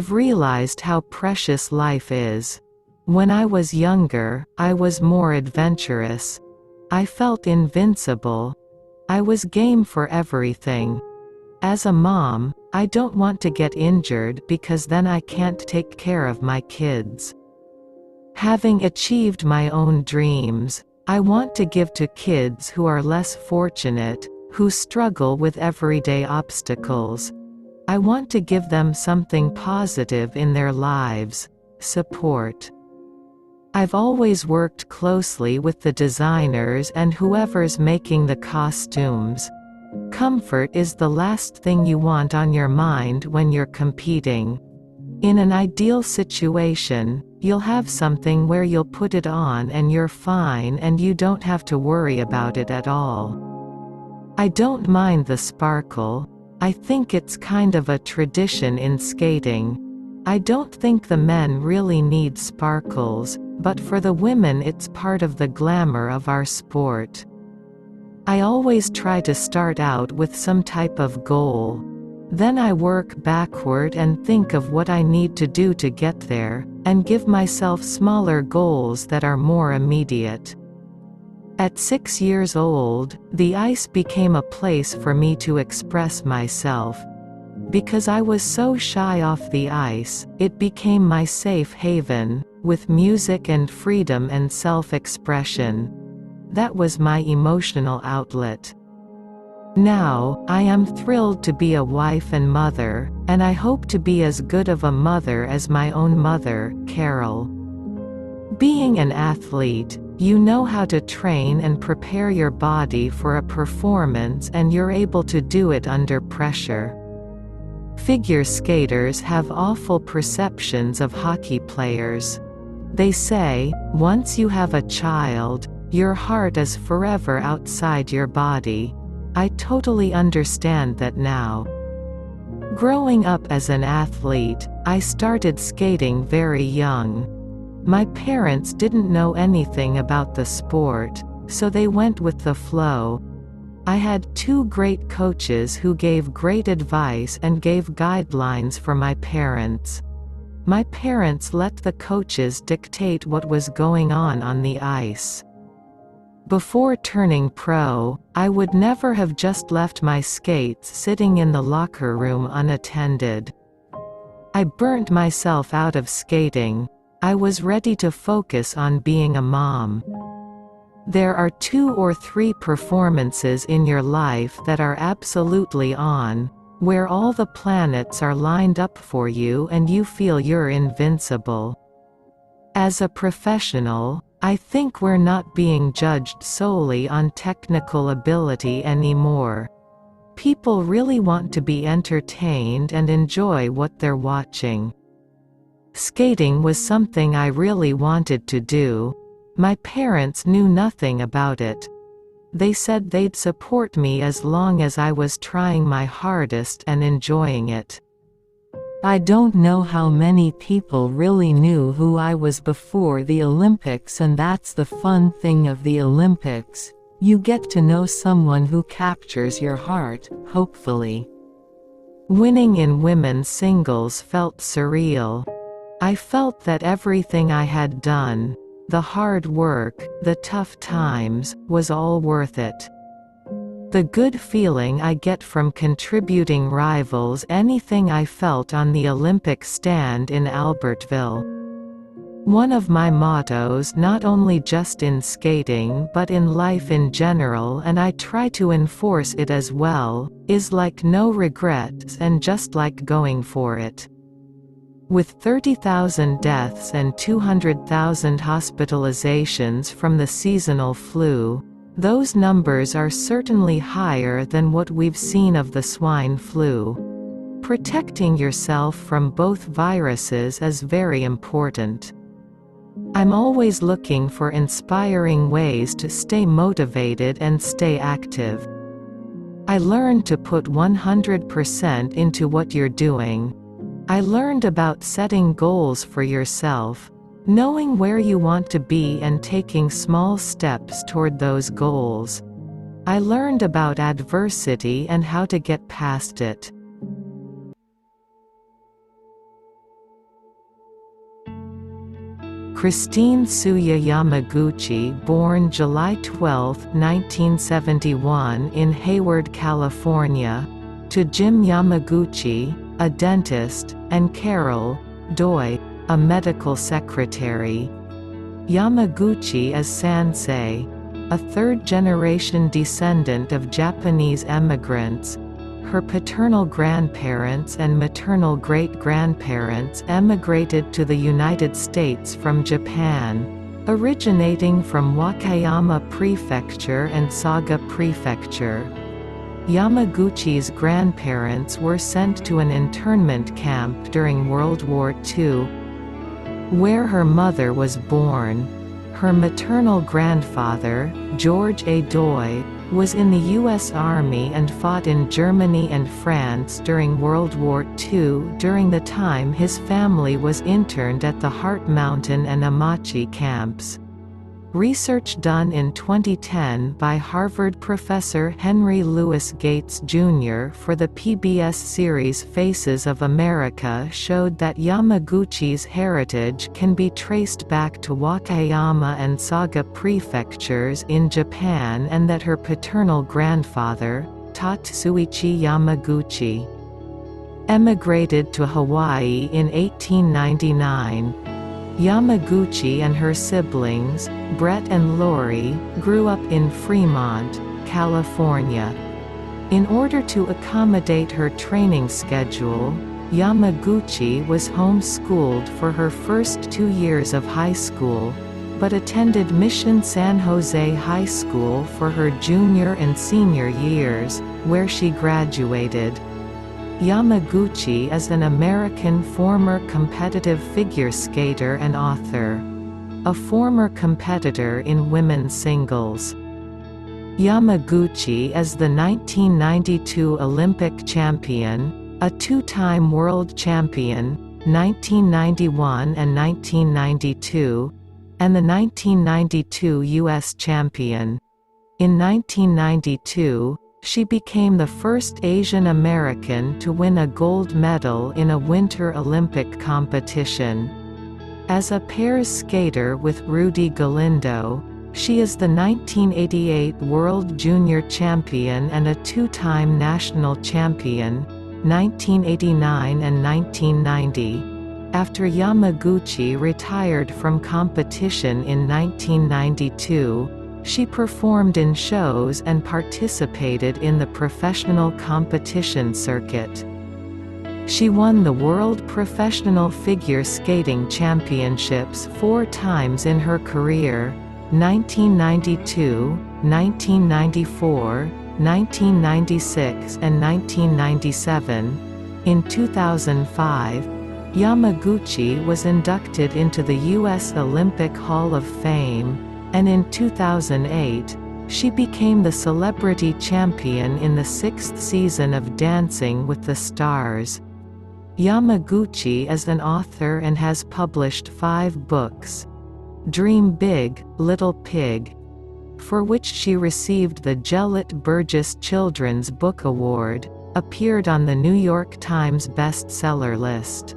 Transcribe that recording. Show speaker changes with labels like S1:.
S1: I've realized how precious life is. When I was younger, I was more adventurous. I felt invincible. I was game for everything. As a mom, I don't want to get injured because then I can't take care of my kids. Having achieved my own dreams, I want to give to kids who are less fortunate, who struggle with everyday obstacles. I want to give them something positive in their lives: support. I've always worked closely with the designers and whoever's making the costumes. Comfort is the last thing you want on your mind when you're competing. In an ideal situation, you'll have something where you'll put it on and you're fine and you don't have to worry about it at all. I don't mind the sparkle. I think it's kind of a tradition in skating. I don't think the men really need sparkles, but for the women it's part of the glamour of our sport. I always try to start out with some type of goal. Then I work backward and think of what I need to do to get there, and give myself smaller goals that are more immediate. At 6 years old, the ice became a place for me to express myself. Because I was so shy off the ice, it became my safe haven, with music and freedom and self-expression. That was my emotional outlet. Now, I am thrilled to be a wife and mother, and I hope to be as good of a mother as my own mother, Carol. Being an athlete, you know how to train and prepare your body for a performance, and you're able to do it under pressure. Figure skaters have awful perceptions of hockey players. They say, once you have a child, your heart is forever outside your body. I totally understand that now. Growing up as an athlete, I started skating very young. My parents didn't know anything about the sport, so they went with the flow. I had 2 great coaches who gave great advice and gave guidelines for my parents. My parents let the coaches dictate what was going on the ice. Before turning pro, I would never have just left my skates sitting in the locker room unattended. I burnt myself out of skating. I was ready to focus on being a mom. There are 2 or 3 performances in your life that are absolutely on, where all the planets are lined up for you and you feel you're invincible. As a professional, I think we're not being judged solely on technical ability anymore. People really want to be entertained and enjoy what they're watching. Skating was something I really wanted to do. My parents knew nothing about it. They said they'd support me as long as I was trying my hardest and enjoying it. I don't know how many people really knew who I was before the Olympics, and that's the fun thing of the Olympics. You get to know someone who captures your heart, hopefully. Winning in women's singles felt surreal. I felt that everything I had done, the hard work, the tough times, was all worth it. The good feeling I get from contributing rivals anything I felt on the Olympic stand in Albertville. One of my mottos, not only just in skating but in life in general, and I try to enforce it as well, is like no regrets and just like going for it. With 30,000 deaths and 200,000 hospitalizations from the seasonal flu, those numbers are certainly higher than what we've seen of the swine flu. Protecting yourself from both viruses is very important. I'm always looking for inspiring ways to stay motivated and stay active. I learned to put 100% into what you're doing. I learned about setting goals for yourself, knowing where you want to be and taking small steps toward those goals. I learned about adversity and how to get past it. Christine Tsuya Yamaguchi, born July 12, 1971 in Hayward, California, to Jim Yamaguchi, a dentist, and Carol Doi, a medical secretary. Yamaguchi is Sansei, a third-generation descendant of Japanese emigrants. Her paternal grandparents and maternal great-grandparents emigrated to the United States from Japan, originating from Wakayama Prefecture and Saga Prefecture. Yamaguchi's grandparents were sent to an internment camp during World War II, where her mother was born. Her maternal grandfather, George A. Doi, was in the U.S. Army and fought in Germany and France during World War II, during the time his family was interned at the Heart Mountain and Amachi camps. Research done in 2010 by Harvard professor Henry Louis Gates, Jr. for the PBS series Faces of America showed that Yamaguchi's heritage can be traced back to Wakayama and Saga prefectures in Japan, and that her paternal grandfather, Tatsuichi Yamaguchi, emigrated to Hawaii in 1899. Yamaguchi and her siblings, Brett and Lori, grew up in Fremont, California. In order to accommodate her training schedule, Yamaguchi was homeschooled for her first 2 years of high school, but attended Mission San Jose High School for her junior and senior years, where she graduated. Yamaguchi is an American former competitive figure skater and author. A former competitor in women's singles. Yamaguchi is the 1992 Olympic champion, a two-time world champion, 1991 and 1992, and the 1992 U.S. champion. In 1992, she became the first Asian American to win a gold medal in a Winter Olympic competition. As a pairs skater with Rudy Galindo, she is the 1988 World Junior Champion and a two-time national champion, 1989 and 1990. After Yamaguchi retired from competition in 1992, she performed in shows and participated in the professional competition circuit. She won the World Professional Figure Skating Championships 4 times in her career, 1992, 1994, 1996 and 1997. In 2005, Yamaguchi was inducted into the U.S. Olympic Hall of Fame, and in 2008, she became the celebrity champion in the 6th season of Dancing with the Stars. Yamaguchi is an author and has published 5 books. Dream Big, Little Pig, for which she received the Gelett Burgess Children's Book Award, appeared on the New York Times bestseller list.